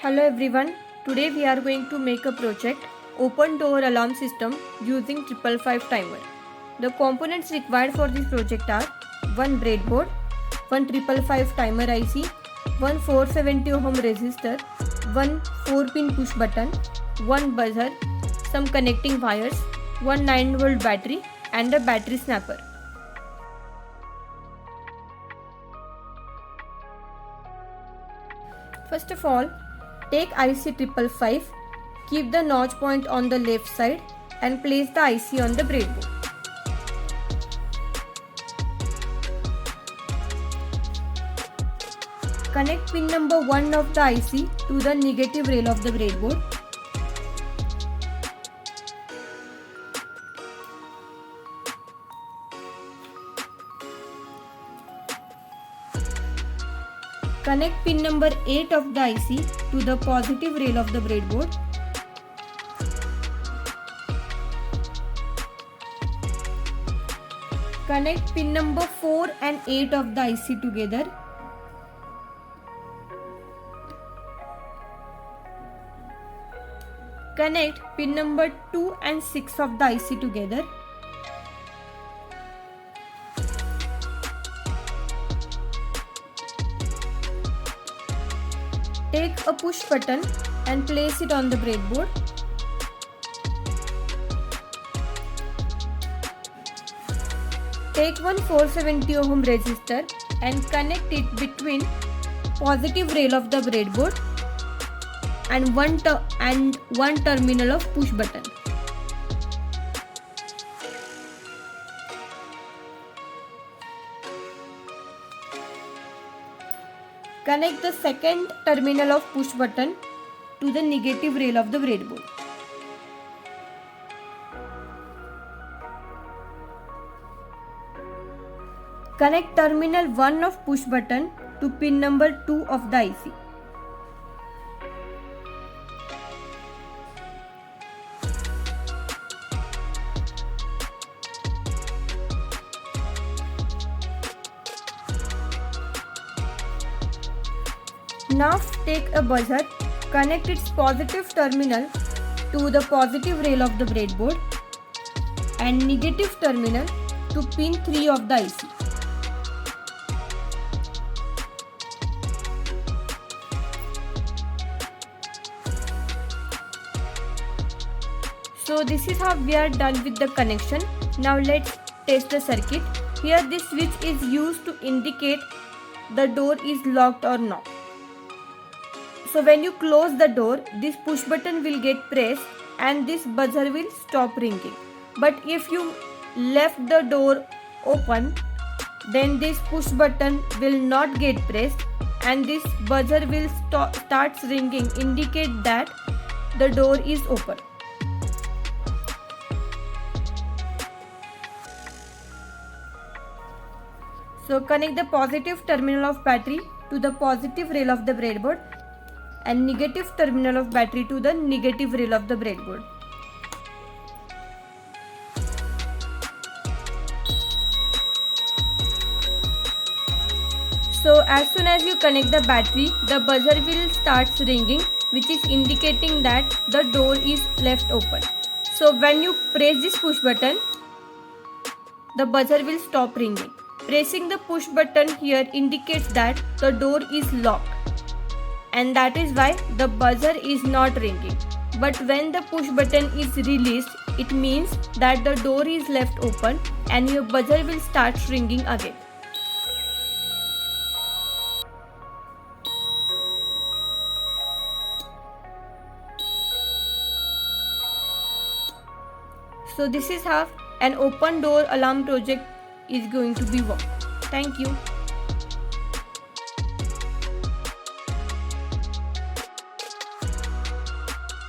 Hello everyone, today we are going to make a project open door alarm system using 555 timer. The components required for this project are one breadboard, one 555 timer IC, one 470 ohm resistor, one 4-pin push button, one buzzer, some connecting wires, one 9-volt battery and a battery snapper. First of all, take IC555, keep the notch point on the left side and place the IC on the breadboard. Connect pin number 1 of the IC to the negative rail of the breadboard. Connect pin number 8 of the IC to the positive rail of the breadboard. Connect pin number 4 and 8 of the IC together. Connect pin number 2 and 6 of the IC together. Take a push button and place it on the breadboard. Take one 470 ohm resistor and connect it between positive rail of the breadboard and one terminal of push button. Connect the second terminal of push button to the negative rail of the breadboard. Connect terminal 1 of push button to pin number 2 of the IC. Now take a buzzer, connect its positive terminal to the positive rail of the breadboard and negative terminal to pin 3 of the IC. So this is how we are done with the connection. Now let's test the circuit. Here this switch is used to indicate the door is locked or not. So when you close the door, this push button will get pressed and this buzzer will stop ringing. But if you left the door open, then this push button will not get pressed and this buzzer will start ringing, indicate that the door is open. So connect the positive terminal of battery to the positive rail of the breadboard and negative terminal of battery to the negative rail of the breadboard. So as soon as you connect the battery, the buzzer will start ringing, which is indicating that the door is left open. So when you press this push button, the buzzer will stop ringing. Pressing the push button here indicates that the door is locked, and that is why the buzzer is not ringing. But when the push button is released, it means that the door is left open and your buzzer will start ringing again. So this is how an open door alarm project is going to be worked. Thank you.